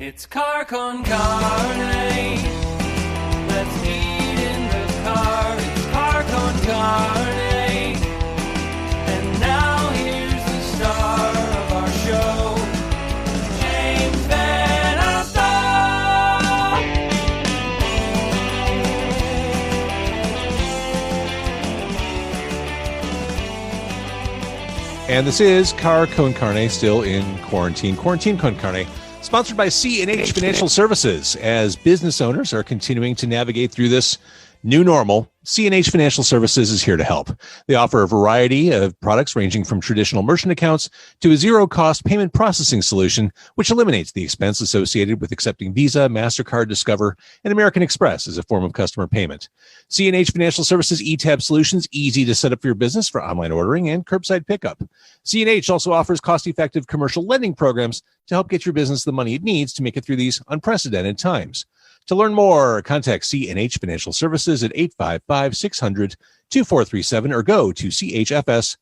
It's car con carne. Let's eat in the car. It's car con carne. And now here's the star of our show, James Van Asta. And this is Car Con Carne, still in quarantine. Quarantine Con Carne, sponsored by C&H Financial Services. As business owners are continuing to navigate through this new normal, C&H Financial Services is here to help. They offer a variety of products ranging from traditional merchant accounts to a zero-cost payment processing solution, which eliminates the expense associated with accepting Visa, MasterCard, Discover, and American Express as a form of customer payment. C&H Financial Services eTab solutions, easy to set up for your business for online ordering and curbside pickup. C&H also offers cost-effective commercial lending programs to help get your business the money it needs to make it through these unprecedented times. To learn more, contact C&H Financial Services at 855-600-2437 or go to chfs.us.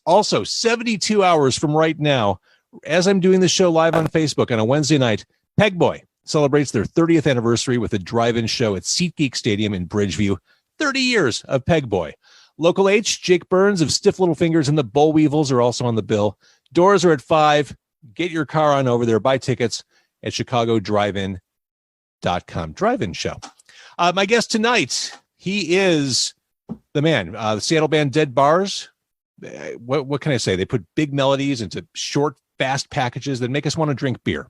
Also, 72 hours from right now, as I'm doing this show live on Facebook on a Wednesday night, Pegboy celebrates their 30th anniversary with a drive-in show at Seatgeek Stadium in Bridgeview. 30 years of Pegboy. Local H, Jake Burns of Stiff Little Fingers and the Bollweevils are also on the bill. Doors are at 5. Get your car on over there. Buy tickets at ChicagoDriveIn.com. Drive-in show. My guest tonight, he is the man, the Seattle band Dead Bars. What can I say? They put big melodies into short, fast packages that make us want to drink beer,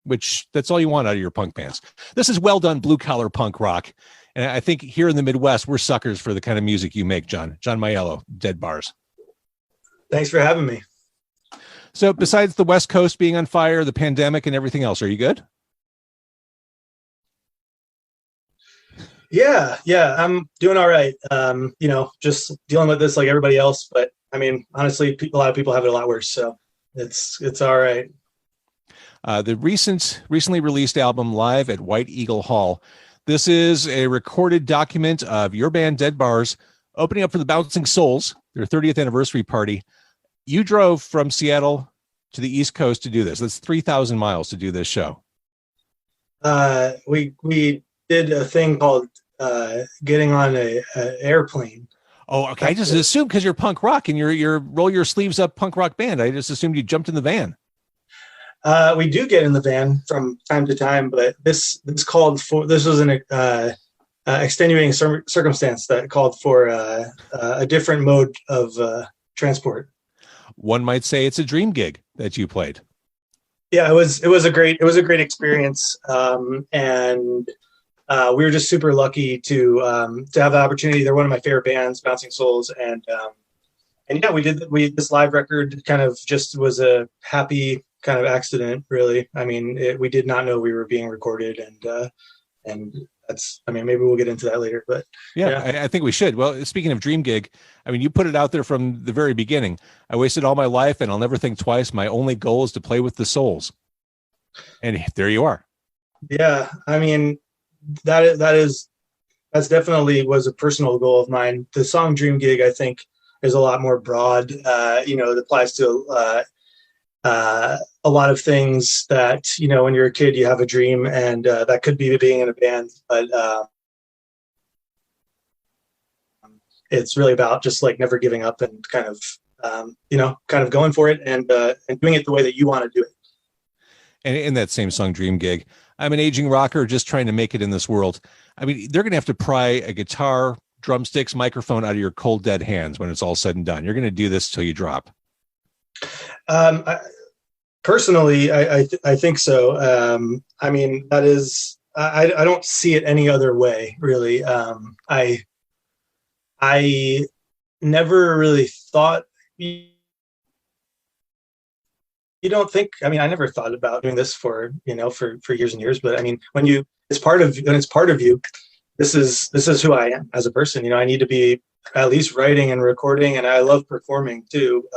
which that's all you want out of your punk bands. This is well done blue-collar punk rock. And I think here in the Midwest, we're suckers for the kind of music you make, John. John Maiello, Dead Bars. Thanks for having me. So besides the West Coast being on fire, the pandemic and everything else, are you good? Yeah, I'm doing all right. Just dealing with this like everybody else. But I mean, honestly, a lot of people have it a lot worse. So it's all right. The recently released album Live at White Eagle Hall. This is a recorded document of your band Dead Bars opening up for the Bouncing Souls, their 30th anniversary party. You drove from Seattle to the East Coast to do this. That's 3,000 miles to do this show. We did a thing called getting on a airplane. Oh, okay. I just assumed because you're punk rock and you're roll your sleeves up punk rock band. I just assumed you jumped in the van. We do get in the van from time to time, but this was an extenuating circumstance that called for a different mode of transport. One might say it's a dream gig that you played. Yeah, it was a great experience, and we were just super lucky to have the opportunity. They're one of my favorite bands, Bouncing Souls, and yeah, we did this live record. Kind of just was a happy kind of accident, really. I mean, we did not know we were being recorded, and that's. I mean, maybe we'll get into that later, but yeah. I think we should. Well, speaking of dream gig, I mean, you put it out there from the very beginning. I wasted all my life, and I'll never think twice. My only goal is to play with the Souls, and there you are. Yeah, I mean, that's definitely was a personal goal of mine. The song "Dream Gig" I think is a lot more broad. It applies to a lot of things that, when you're a kid, you have a dream, and that could be being in a band, but it's really about just like never giving up and kind of going for it and doing it the way that you want to do it. And in that same song, Dream Gig, I'm an aging rocker just trying to make it in this world. I mean, they're going to have to pry a guitar, drumsticks, microphone out of your cold, dead hands when it's all said and done. You're going to do this till you drop. Personally, I think so. I mean, that is, I don't see it any other way, really. I never really thought. You don't think? I mean, I never thought about doing this for years and years. But I mean, when it's part of you, this is who I am as a person. I need to be at least writing and recording, and I love performing too.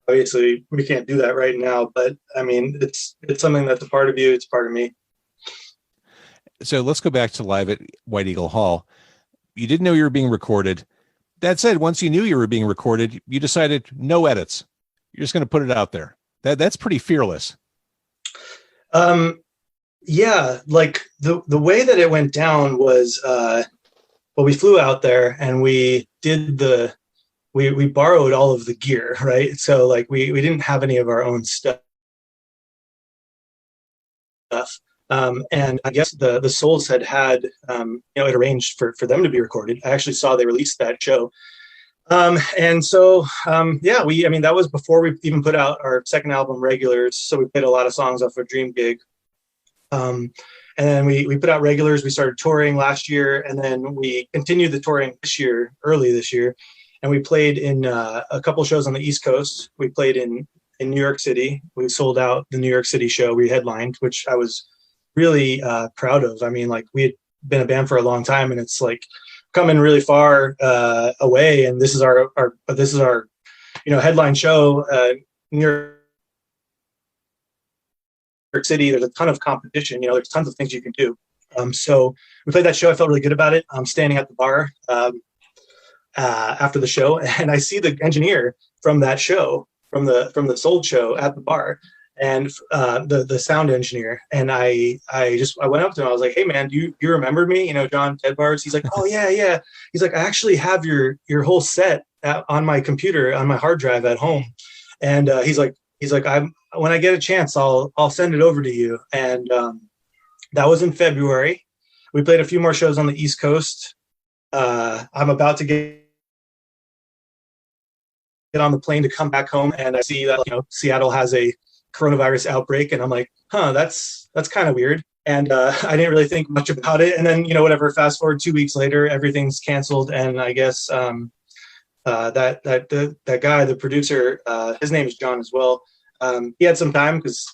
Obviously, we can't do that right now, but I mean, it's something that's a part of you. It's part of me. So let's go back to Live at White Eagle Hall. You didn't know you were being recorded. That said, once you knew you were being recorded, you decided no edits. You're just going to put it out there. That's pretty fearless. Yeah, like the way that it went down was, well, we flew out there and we did we borrowed all of the gear, right? So like we didn't have any of our own stuff. And I guess the Souls had it arranged for them to be recorded. I actually saw they released that show. And so I mean that was before we even put out our second album, Regulars. So we played a lot of songs off of Dream Gig. And then we put out Regulars. We started touring last year, and then we continued the touring early this year, and we played in a couple shows on the East Coast. We played in New York City. We sold out the New York City show. We headlined, which I was really proud of. I mean, like we had been a band for a long time, and it's like coming really far away. And this is our headline show. New York City, there's a ton of competition. There's tons of things you can do. So we played that show. I felt really good about it. I'm standing at the bar after the show, and I see the engineer from that show, from the Sold show, at the bar, and the sound engineer. And I went up to him. I was like, "Hey man, do you remember me? John, Dead Bars." He's like, "Oh yeah." He's like, "I actually have your whole set on my computer, on my hard drive at home." And he's like, when I get a chance, I'll send it over to you. And that was in February. We played a few more shows on the East Coast. I'm about to get on the plane to come back home, and I see that Seattle has a coronavirus outbreak, and I'm like, that's kind of weird. And I didn't really think much about it. And then whatever. Fast forward 2 weeks later, everything's canceled, and I guess that guy, the producer, his name is John as well. He had some time because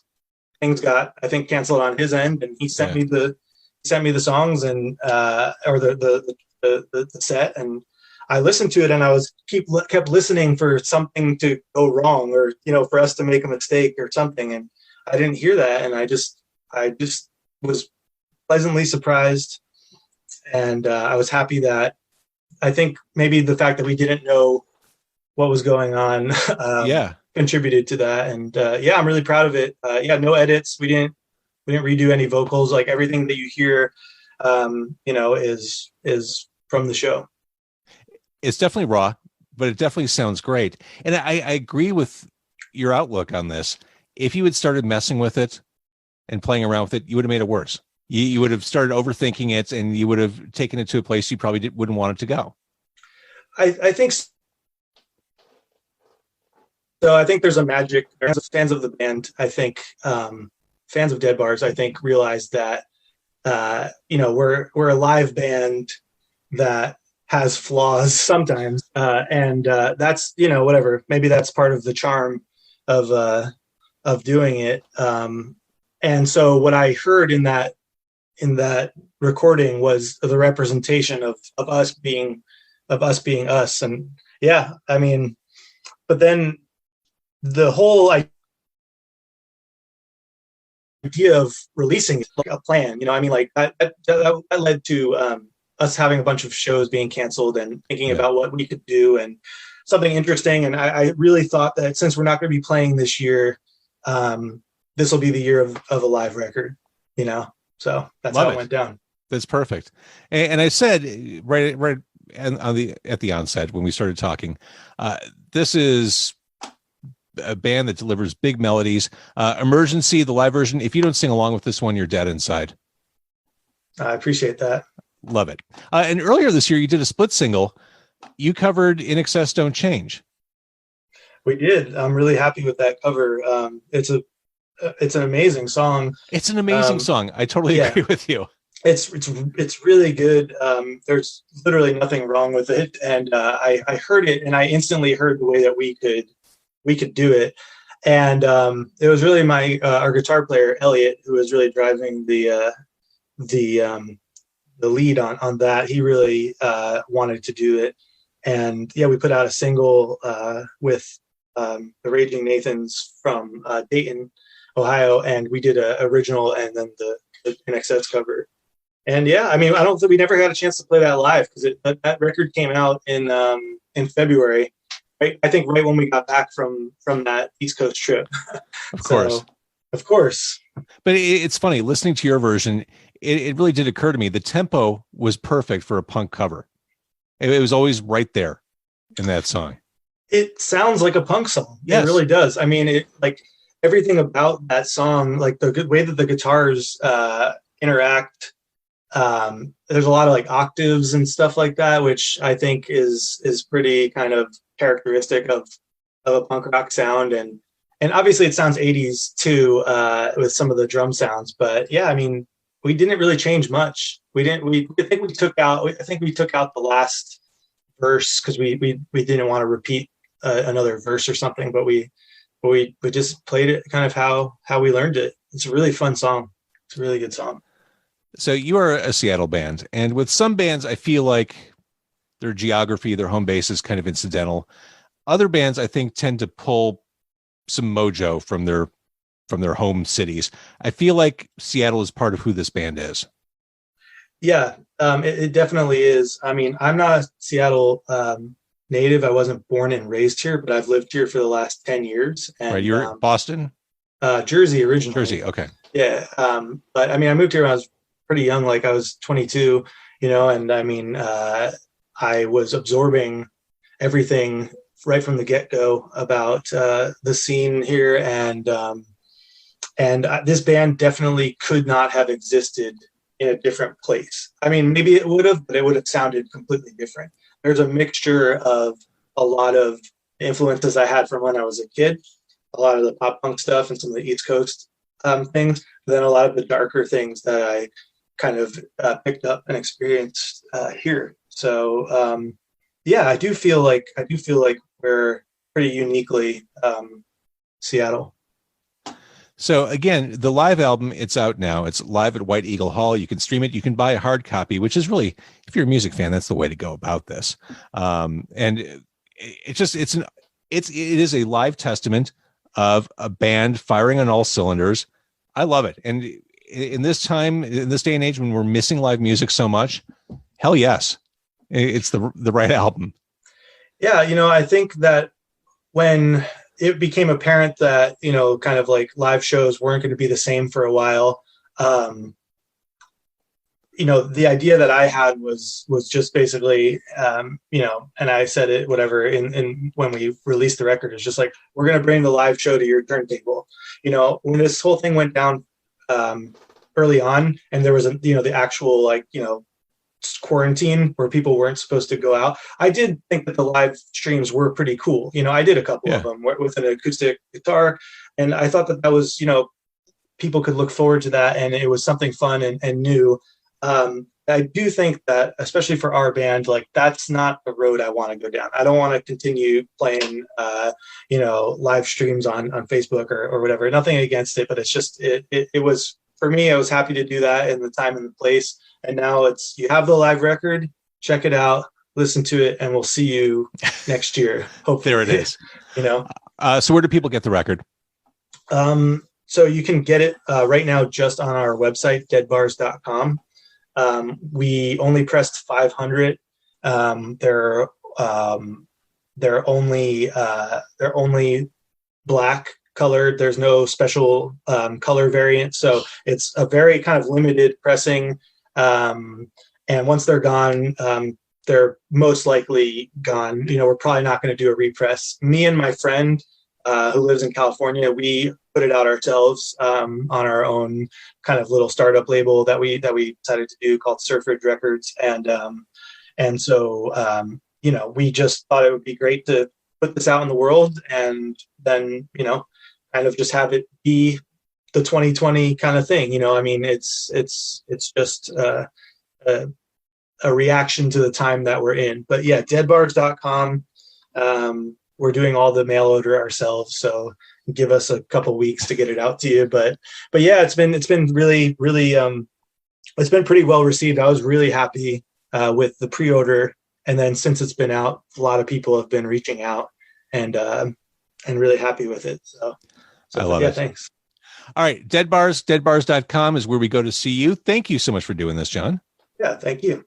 things got, I think, canceled on his end, and he sent me the songs and or the set, and I listened to it, and I kept listening for something to go wrong, or for us to make a mistake or something, and I didn't hear that, and I just was pleasantly surprised, and I was happy that, I think maybe the fact that we didn't know what was going on contributed to that. And I'm really proud of it. No edits. We didn't redo any vocals. Like everything that you hear is from the show. It's definitely raw, but it definitely sounds great. And I agree with your outlook on this. If you had started messing with it and playing around with it, you would have made it worse. You would have started overthinking it, and you would have taken it to a place you probably wouldn't want it to go. I think so. I think there's a magic. Fans of the band, I think, fans of Dead Bars, I think, realize that we're a live band that has flaws sometimes, and that's whatever. Maybe that's part of the charm of doing it. And so what I heard in that recording was the representation of us being us. And I mean, but then the whole idea of releasing like a plan, I mean, like that led to us having a bunch of shows being canceled and thinking about what we could do and something interesting. And I really thought that since we're not going to be playing this year, this will be the year of a live record, so that's how it went down. That's perfect. And I said right at the onset when we started talking, this is a band that delivers big melodies. Emergency, the live version, if you don't sing along with this one, you're dead inside. I appreciate that. Love it. And earlier this year, you did a split single. You covered In Excess Don't Change. We did. I'm really happy with that cover. It's an amazing song. It's an amazing song. I totally agree with you. It's really good. There's literally nothing wrong with it. And I heard it, and I instantly heard the way that we could do it. And it was really our guitar player Elliot who was really driving the lead on that. He really wanted to do it. And we put out a single with the Raging Nathans from Dayton, Ohio, and we did an original and then the In Excess cover. And I mean, I don't think we never had a chance to play that live because that record came out in February, right? I think right when we got back from that East Coast trip. Of course. Of course. But it's funny listening to your version. It really did occur to me the tempo was perfect for a punk cover. It was always right there in that song. It sounds like a punk song. Yes. It really does. I mean, it like everything about that song, like the good way that the guitars interact. There's a lot of like octaves and stuff like that, which I think is pretty kind of characteristic of a punk rock sound. And obviously it sounds 80s too, with some of the drum sounds. But yeah, I mean, we didn't really change much. I think we took out the last verse because we didn't want to repeat another verse or something, but we just played it kind of how we learned it. It's a really fun song. It's a really good song. So you are a Seattle band, and with some bands, I feel like their geography, their home base is kind of incidental. Other bands, I think, tend to pull some mojo from their home cities. I feel like Seattle is part of who this band is. Yeah, it definitely is. I mean, I'm not a Seattle native. I wasn't born and raised here, but I've lived here for the last 10 years. And, right, you're Boston? Jersey originally. Jersey, okay. Yeah, but I mean, I moved here when I was pretty young, like I was 22, and I mean, I was absorbing everything right from the get-go about the scene here, and this band definitely could not have existed in a different place. I mean, maybe it would have, but it would have sounded completely different. There's a mixture of a lot of influences I had from when I was a kid, a lot of the pop punk stuff and some of the East Coast things, then a lot of the darker things that I kind of picked up and experienced here. So yeah, I do feel like we're pretty uniquely Seattle. So again, the live album, it's out now. It's live at White Eagle Hall. You can stream it. You can buy a hard copy, which is really, if you're a music fan, that's the way to go about this. And it is a live testament of a band firing on all cylinders. I love it. And in this day and age when we're missing live music so much, hell yes, it's the right album. Yeah. I think that when it became apparent that, kind of like live shows weren't going to be the same for a while. The idea that I had was just basically, and I said it, whatever, in when we released the record, it's just like, we're going to bring the live show to your turntable. When this whole thing went down early on, and there was the actual quarantine where people weren't supposed to go out, I did think that the live streams were pretty cool. I did a couple of them with an acoustic guitar, and I thought that was, people could look forward to that, and it was something fun and new. I do think that, especially for our band, that's not the road I want to go down. I don't want to continue playing, live streams on Facebook or whatever. Nothing against it, but it's just, it was, for me, I was happy to do that in the time and the place. And now you have the live record, check it out, listen to it, and we'll see you next year. Hopefully. There it is. So where do people get the record? So you can get it right now just on our website, deadbars.com. We only pressed 500. They're only black colored. There's no special color variant. So it's a very kind of limited pressing. And once they're gone, they're most likely gone. We're probably not going to do a repress. Me and my friend who lives in California, we put it out ourselves on our own kind of little startup label that we decided to do called Surfridge Records. And so, we just thought it would be great to put this out in the world, and then, kind of just have it be the 2020 kind of thing. It's just a reaction to the time that we're in. But yeah, deadbars.com. We're doing all the mail order ourselves, so give us a couple weeks to get it out to you. But yeah, it's been really, really, it's been pretty well received. I was really happy with the pre-order, and then since it's been out, a lot of people have been reaching out and really happy with it. So I love it. Thanks. All right, deadbars.com is where we go to see you. Thank you so much for doing this, John. Yeah, thank you.